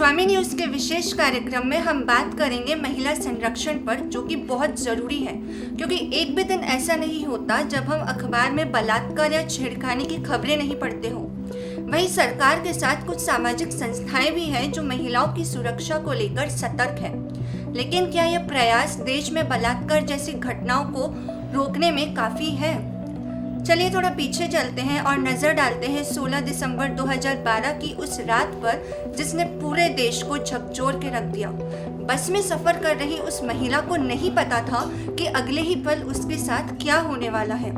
स्वामी news के विशेष कार्यक्रम में हम बात करेंगे महिला संरक्षण पर, जो कि बहुत जरूरी है, क्योंकि एक भी दिन ऐसा नहीं होता जब हम अखबार में बलात्कार या छेड़खानी की खबरें नहीं पढ़ते हो। वहीं सरकार के साथ कुछ सामाजिक संस्थाएं भी हैं जो महिलाओं की सुरक्षा को लेकर सतर्क है। लेकिन क्या यह प्रयास देश में बलात्कार जैसी घटनाओं को रोकने में काफी है? चलिए थोड़ा पीछे चलते हैं और नजर डालते हैं 16 दिसंबर 2012 की उस रात पर, जिसने पूरे देश को झकझोर के रख दिया। बस में सफर कर रही उस महिला को नहीं पता था कि अगले ही पल उसके साथ क्या होने वाला है,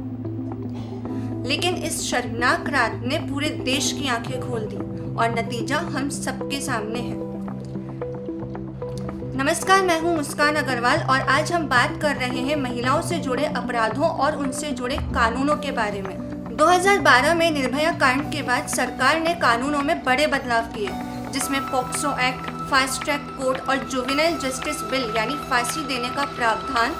लेकिन इस शर्मनाक रात ने पूरे देश की आंखें खोल दी और नतीजा हम सबके सामने है। नमस्कार, मैं हूं मुस्कान अग्रवाल और आज हम बात कर रहे हैं महिलाओं से जुड़े अपराधों और उनसे जुड़े कानूनों के बारे में। 2012 में निर्भया कांड के बाद सरकार ने कानूनों में बड़े बदलाव किए, जिसमें POCSO act, fast track court और जुवेनाइल जस्टिस बिल यानी फांसी देने का प्रावधान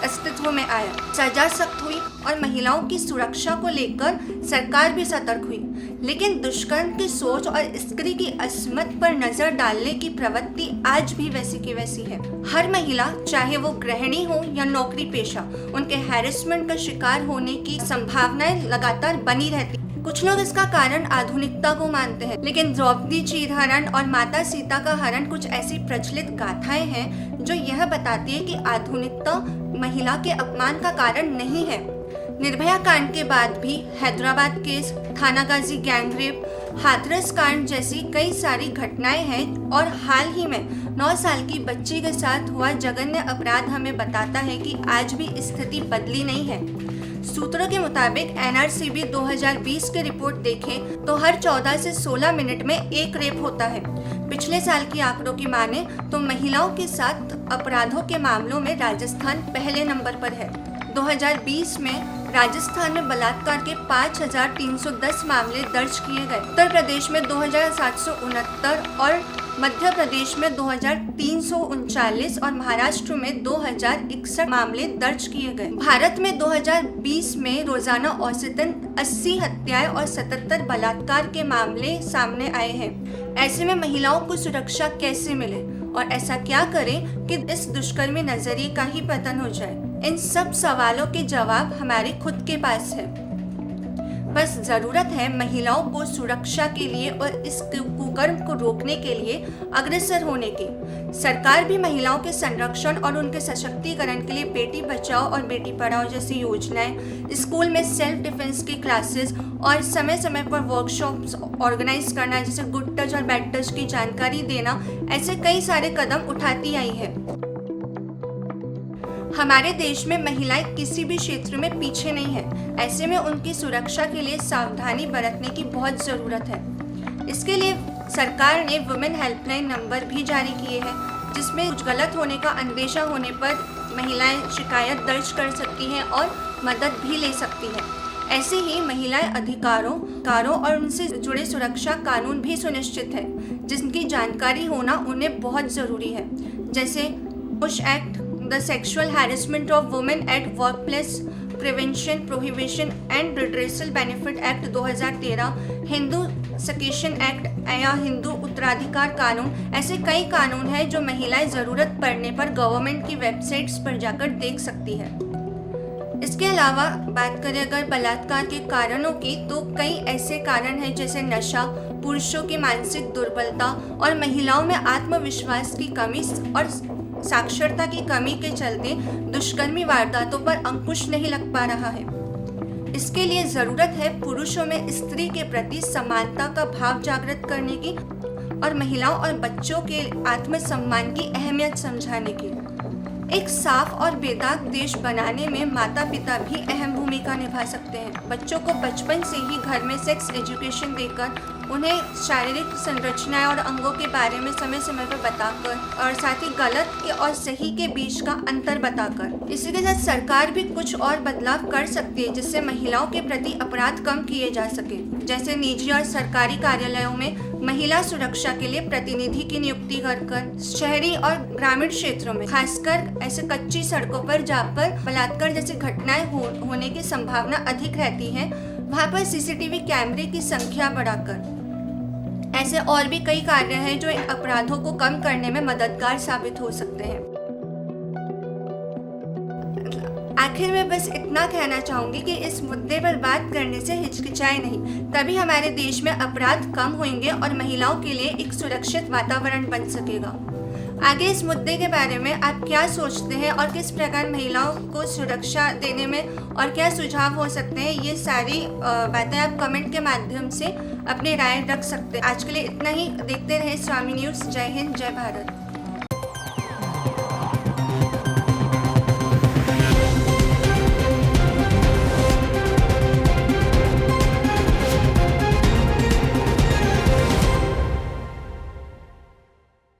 अस्तित्व में आया। सजा सख्त हुई और महिलाओं की सुरक्षा को लेकर सरकार भी सतर्क हुई, लेकिन दुष्कर्म की सोच और स्त्री की अस्मत पर नजर डालने की प्रवृत्ति आज भी वैसी की वैसी है। हर महिला, चाहे वो गृहिणी हो या नौकरी पेशा, उनके हैरेसमेंट का शिकार होने की संभावनाएं लगातार बनी रहती। कुछ लोग इसका कारण आधुनिकता को मानते हैं, लेकिन द्रौपदी चीर हरण और माता सीता का हरण कुछ ऐसी प्रचलित गाथाएं हैं जो यह बताती है कि आधुनिकता महिला के अपमान का कारण नहीं है। निर्भया कांड के बाद भी हैदराबाद केस, थानागाजी गैंगरेप, हाथरस कांड जैसी कई सारी घटनाएं हैं और हाल ही में 9 साल की बच्ची के साथ हुआ जघन्य अपराध हमें बताता है कि आज भी स्थिति बदली नहीं है। सूत्रों के मुताबिक एनआरसीबी 2020 की रिपोर्ट देखें तो हर 14 से 16 मिनट में एक रेप होता है। पिछले साल की आंकड़ों की माने तो महिलाओं के साथ अपराधों के मामलों में राजस्थान पहले नंबर पर है। 2020 में राजस्थान में बलात्कार के 5,310 मामले दर्ज किए गए। उत्तर प्रदेश में 2,769 और मध्य प्रदेश में 2,339 और महाराष्ट्र में 2,061 मामले दर्ज किए गए। भारत में 2020 में रोजाना औसतन 80 हत्याएं और 77 बलात्कार के मामले सामने आए हैं। ऐसे में महिलाओं को सुरक्षा कैसे मिले और ऐसा क्या करें कि इस दुष्कर्मी नजरिए का ही पतन हो जाए? इन सब सवालों के जवाब हमारे खुद के पास है। बस जरूरत है महिलाओं को सुरक्षा के लिए और इस कुकर्म को रोकने के लिए अग्रसर होने की। सरकार भी महिलाओं के संरक्षण और उनके सशक्तिकरण के लिए बेटी बचाओ और बेटी पढ़ाओ जैसी योजनाएं, स्कूल में सेल्फ डिफेंस की क्लासेस और समय समय पर वर्कशॉप्स ऑर्गेनाइज करना, जैसे गुड टच और बैड टच की जानकारी देना, ऐसे कई सारे कदम उठाती आई है। हमारे देश में महिलाएं किसी भी क्षेत्र में पीछे नहीं है। ऐसे में उनकी सुरक्षा के लिए सावधानी बरतने की बहुत ज़रूरत है। इसके लिए सरकार ने वुमेन हेल्पलाइन नंबर भी जारी किए हैं, जिसमें कुछ गलत होने का अंदेशा होने पर महिलाएं शिकायत दर्ज कर सकती हैं और मदद भी ले सकती हैं। ऐसे ही महिलाएं अधिकारों और उनसे जुड़े सुरक्षा कानून भी सुनिश्चित है, जिनकी जानकारी होना उन्हें बहुत ज़रूरी है, जैसे POSH act, the sexual harassment of women at workplace prevention, prohibition and redressal benefit act 2013, Hindu succession act या हिंदू उत्तराधिकार कानून। ऐसे कई कानून हैं जो महिलाएं ज़रूरत पड़ने पर गवर्नमेंट की वेबसाइट्स पर जाकर देख सकती है। इसके अलावा बात करें अगर बलात्कार के कारणों की, तो कई ऐसे कारण हैं जैसे नशा, पुरुषों की मानसिक दुर्बलता और महिलाओं में आत्मविश्वास की कमी और साक्षरता की कमी के चलते दुष्कर्मी वारदातों पर अंकुश नहीं लग पा रहा है। इसके लिए जरूरत है पुरुषों में स्त्री के प्रति समानता का भाव जागृत करने की और महिलाओं और बच्चों के आत्मसम्मान की अहमियत समझाने की। एक साफ और बेदाग देश बनाने में माता पिता भी अहम भूमिका निभा सकते हैं। बच्चों को बचपन से ही घर में सेक्स एजुकेशन देकर उन्हें शारीरिक संरचना और अंगों के बारे में समय समय पर बताकर और साथ ही गलत और सही के बीच का अंतर बताकर। इसी के साथ सरकार भी कुछ और बदलाव कर सकती है, जिससे महिलाओं के प्रति अपराध कम किए जा सके। जैसे निजी और सरकारी कार्यालयों में महिला सुरक्षा के लिए प्रतिनिधि की नियुक्ति कर शहरी और ग्रामीण क्षेत्रों में, खासकर ऐसे कच्ची सड़कों पर जहाँ पर बलात्कार जैसी घटनाएं होने की संभावना अधिक रहती है, वहाँ पर सीसीटीवी कैमरे की संख्या बढ़ाकर। ऐसे और भी कई कार्य हैं जो इन अपराधों को कम करने में मददगार साबित हो सकते हैं। आखिर में बस इतना कहना चाहूँगी कि इस मुद्दे पर बात करने से हिचकिचाए नहीं, तभी हमारे देश में अपराध कम होंगे और महिलाओं के लिए एक सुरक्षित वातावरण बन सकेगा। आगे इस मुद्दे के बारे में आप क्या सोचते हैं और किस प्रकार महिलाओं को सुरक्षा देने में और क्या सुझाव हो सकते हैं, ये सारी बातें आप कमेंट के माध्यम से अपनी राय रख सकते हैं। आज के लिए इतना ही। देखते रहे स्वामी न्यूज़। जय हिंद, जय भारत।